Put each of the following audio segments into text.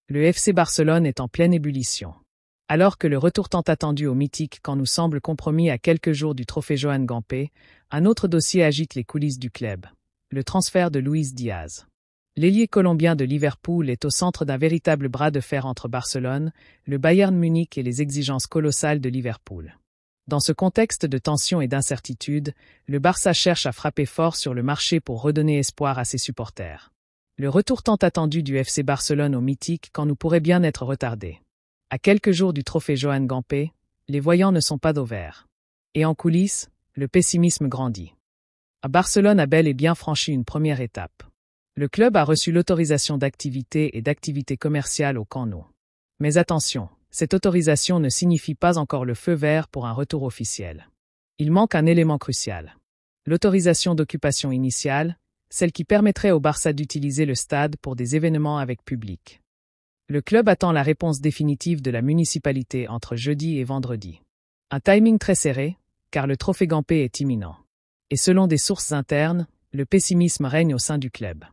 Le FC Barcelone est en pleine ébullition. Alors que le retour tant attendu au mythique Camp Nou semble compromis à quelques jours du trophée Joan Gamper, un autre dossier agite les coulisses du club. Le transfert de Luis Diaz. L'ailier colombien de Liverpool est au centre d'un véritable bras de fer entre Barcelone, le Bayern Munich et les exigences colossales de Liverpool. Dans ce contexte de tension et d'incertitude, le Barça cherche à frapper fort sur le marché pour redonner espoir à ses supporters. Le retour tant attendu du FC Barcelone au mythique Camp Nou pourrait bien être retardé. À quelques jours du trophée Joan Gamper, les voyants ne sont pas d'au vert. Et en coulisses, le pessimisme grandit. Barcelone a bel et bien franchi une première étape. Le club a reçu l'autorisation d'activité et d'activité commerciale au Camp Nou. Mais attention, cette autorisation ne signifie pas encore le feu vert pour un retour officiel. Il manque un élément crucial. L'autorisation d'occupation initiale, celle qui permettrait au Barça d'utiliser le stade pour des événements avec public. Le club attend la réponse définitive de la municipalité entre jeudi et vendredi. Un timing très serré, car le trophée Gamper est imminent. Et selon des sources internes, le pessimisme règne au sein du club.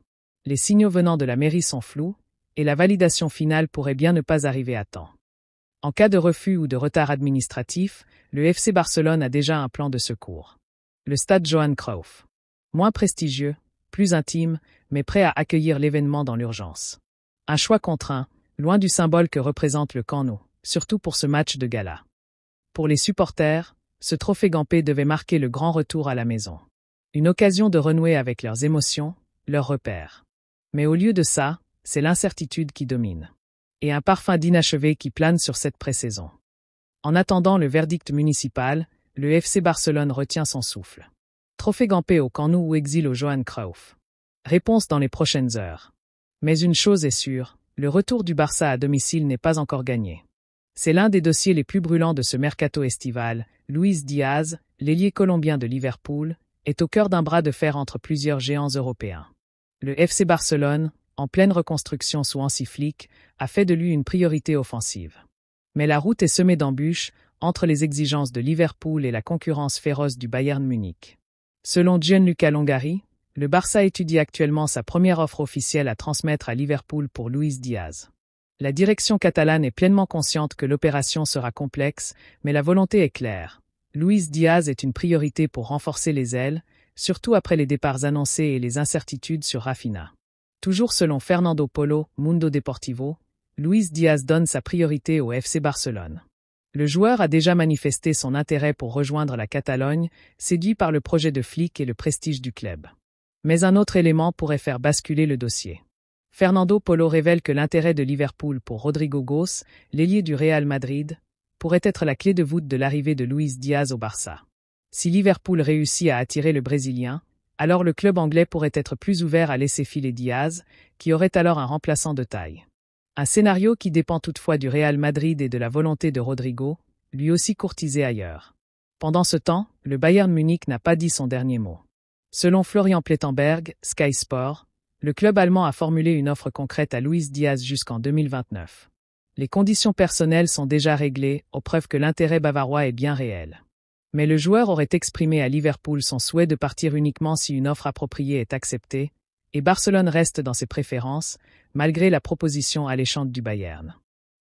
Les signaux venant de la mairie sont flous, et la validation finale pourrait bien ne pas arriver à temps. En cas de refus ou de retard administratif, le FC Barcelone a déjà un plan de secours. Le stade Johan Cruyff. Moins prestigieux, plus intime, mais prêt à accueillir l'événement dans l'urgence. Un choix contraint, loin du symbole que représente le Camp Nou, surtout pour ce match de gala. Pour les supporters, ce trophée Gamper devait marquer le grand retour à la maison. Une occasion de renouer avec leurs émotions, leurs repères. Mais au lieu de ça, c'est l'incertitude qui domine. Et un parfum d'inachevé qui plane sur cette pré-saison. En attendant le verdict municipal, le FC Barcelone retient son souffle. Trophée Gamper au Camp Nou ou exil au Johan Cruyff? Réponse dans les prochaines heures. Mais une chose est sûre, le retour du Barça à domicile n'est pas encore gagné. C'est l'un des dossiers les plus brûlants de ce mercato estival. Luis Diaz, l'ailier colombien de Liverpool, est au cœur d'un bras de fer entre plusieurs géants européens. Le FC Barcelone, en pleine reconstruction sous Hansi Flick, a fait de lui une priorité offensive. Mais la route est semée d'embûches entre les exigences de Liverpool et la concurrence féroce du Bayern Munich. Selon Gianluca Longari, le Barça étudie actuellement sa première offre officielle à transmettre à Liverpool pour Luis Diaz. La direction catalane est pleinement consciente que l'opération sera complexe, mais la volonté est claire. Luis Diaz est une priorité pour renforcer les ailes, surtout après les départs annoncés et les incertitudes sur Rafinha. Toujours selon Fernando Polo, Mundo Deportivo, Luis Diaz donne sa priorité au FC Barcelone. Le joueur a déjà manifesté son intérêt pour rejoindre la Catalogne, séduit par le projet de Flick et le prestige du club. Mais un autre élément pourrait faire basculer le dossier. Fernando Polo révèle que l'intérêt de Liverpool pour Rodrigo Goes, l'ailier du Real Madrid, pourrait être la clé de voûte de l'arrivée de Luis Diaz au Barça. Si Liverpool réussit à attirer le Brésilien, alors le club anglais pourrait être plus ouvert à laisser filer Diaz, qui aurait alors un remplaçant de taille. Un scénario qui dépend toutefois du Real Madrid et de la volonté de Rodrigo, lui aussi courtisé ailleurs. Pendant ce temps, le Bayern Munich n'a pas dit son dernier mot. Selon Florian Plettenberg, Sky Sport, le club allemand a formulé une offre concrète à Luis Diaz jusqu'en 2029. Les conditions personnelles sont déjà réglées, aux preuves que l'intérêt bavarois est bien réel. Mais le joueur aurait exprimé à Liverpool son souhait de partir uniquement si une offre appropriée est acceptée, et Barcelone reste dans ses préférences, malgré la proposition alléchante du Bayern.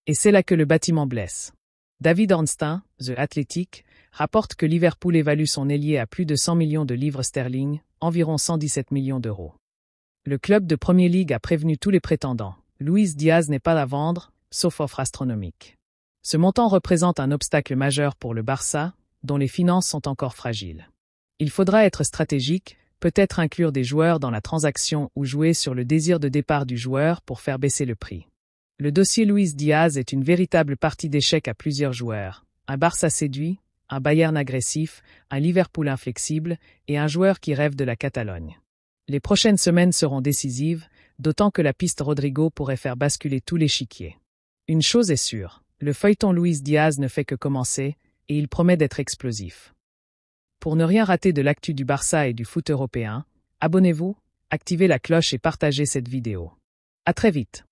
Et c'est là que le bâtiment blesse. David Ornstein, The Athletic, rapporte que Liverpool évalue son ailier à plus de 100 millions de livres sterling, environ 117 millions d'euros. Le club de Premier League a prévenu tous les prétendants. Luis Diaz n'est pas à vendre, sauf offre astronomique. Ce montant représente un obstacle majeur pour le Barça, dont les finances sont encore fragiles. Il faudra être stratégique, peut-être inclure des joueurs dans la transaction ou jouer sur le désir de départ du joueur pour faire baisser le prix. Le dossier Luis Diaz est une véritable partie d'échec à plusieurs joueurs. Un Barça séduit, un Bayern agressif, un Liverpool inflexible et un joueur qui rêve de la Catalogne. Les prochaines semaines seront décisives, d'autant que la piste Rodrigo pourrait faire basculer tout l'échiquier. Une chose est sûre, le feuilleton Luis Diaz ne fait que commencer, et il promet d'être explosif. Pour ne rien rater de l'actu du Barça et du foot européen, abonnez-vous, activez la cloche et partagez cette vidéo. À très vite.